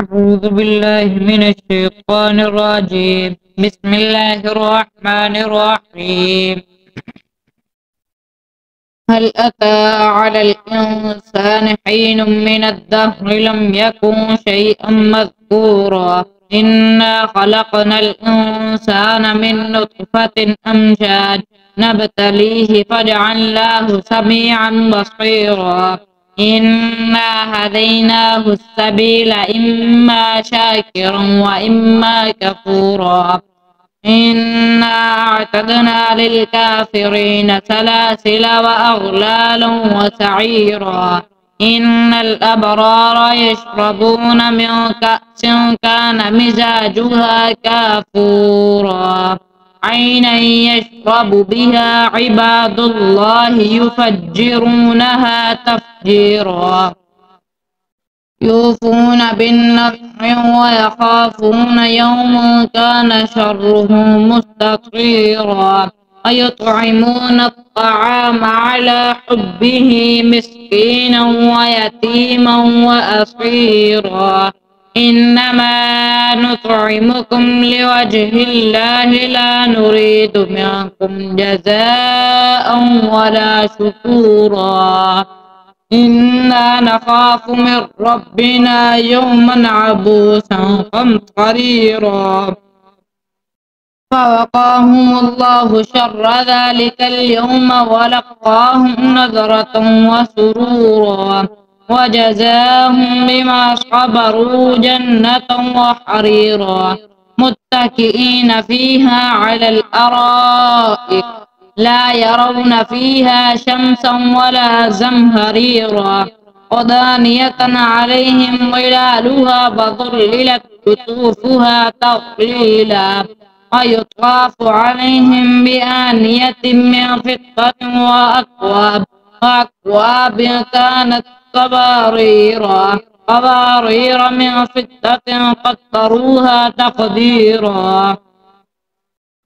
أعوذ بالله من الشيطان الرجيم. بسم الله الرحمن الرحيم. هل أتى على الإنسان حين من الدهر لم يكن شيئا مذكورا إنا خلقنا الإنسان من نطفة أمشاج نبتليه فجعلناه سميعا بصيرا إنا هديناه السبيل إما شاكرا وإما كفورا إنا أعتدنا للكافرين سلاسل وأغلالا وسعيرا إن الأبرار يشربون من كأس كان مزاجها كافورا عينا يشرب بها عباد الله يفجرونها تفجيرا يوفون بالنذر ويخافون يوما كان شره مستطيرا ويطعمون الطعام على حبه مسكينا ويتيما وأسيرا إنما نطعمكم لوجه الله لا نريد منكم جزاء ولا شكورا إنا نخاف من ربنا يوما عبوسا قمطريرا فوقاهم الله شر ذلك اليوم ولقاهم نذرة وسرورا وجزاهم بما صبروا جنة وحريرا متكئين فيها على الأرائك لا يرون فيها شمسا ولا زمهريرا ودانية عليهم ظلالها وظللت قطوفها تظليلا ويطاف عليهم بآنية من فضة وأكواب كانت قوارير من فضة قدروها تقديرا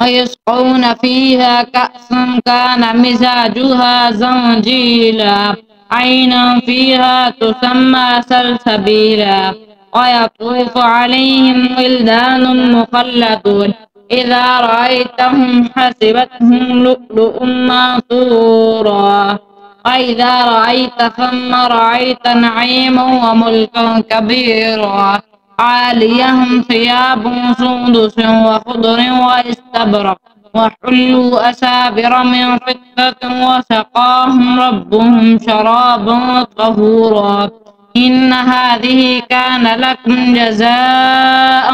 ويسقون فيها كأسا كان مزاجها زنجيلا عينا فيها تسمى سلسبيلا ويطوف عليهم ولدان مخلدون إذا رأيتهم حسبتهم لؤلؤا منثورا وإذا رأيت ثم رأيت نعيما وملكا كبيرا عاليهم ثياب سندس وخضر واستبرق وحلوا أسابر من فضة وسقاهم ربهم شرابا طهورا إن هذه كان لكم جزاء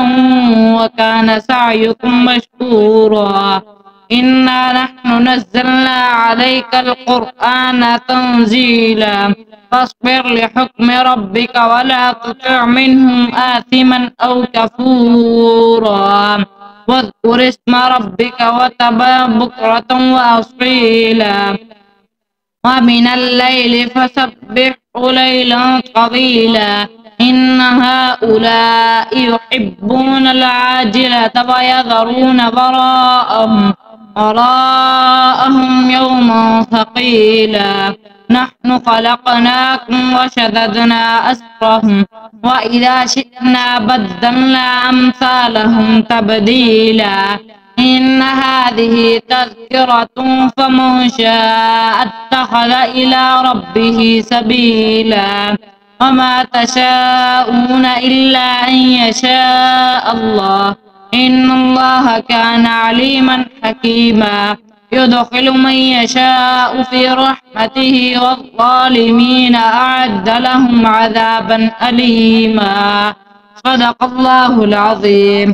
وكان سعيكم مشكورا إنا نحن نزلنا عليك القرآن تنزيلا فاصبر لحكم ربك ولا تطع منهم آثما أو كفورا واذكر اسم ربك وتبع بكرة وأصيلا ومن الليل فسبحه ليلا طويلا إن هؤلاء يحبون العاجلة ويذرون وراءهم يوما ثقيلا نحن خلقناكم وشددنا أسرهم وإذا شئنا بدلنا أمثالهم تبديلا إن هذه تذكرة فمن شاء اتخذ إلى ربه سبيلا وما تشاءون إلا أن يشاء الله إن الله كان عليما حكيما يدخل من يشاء في رحمته والظالمين أعد لهم عذابا أليما صدق الله العظيم.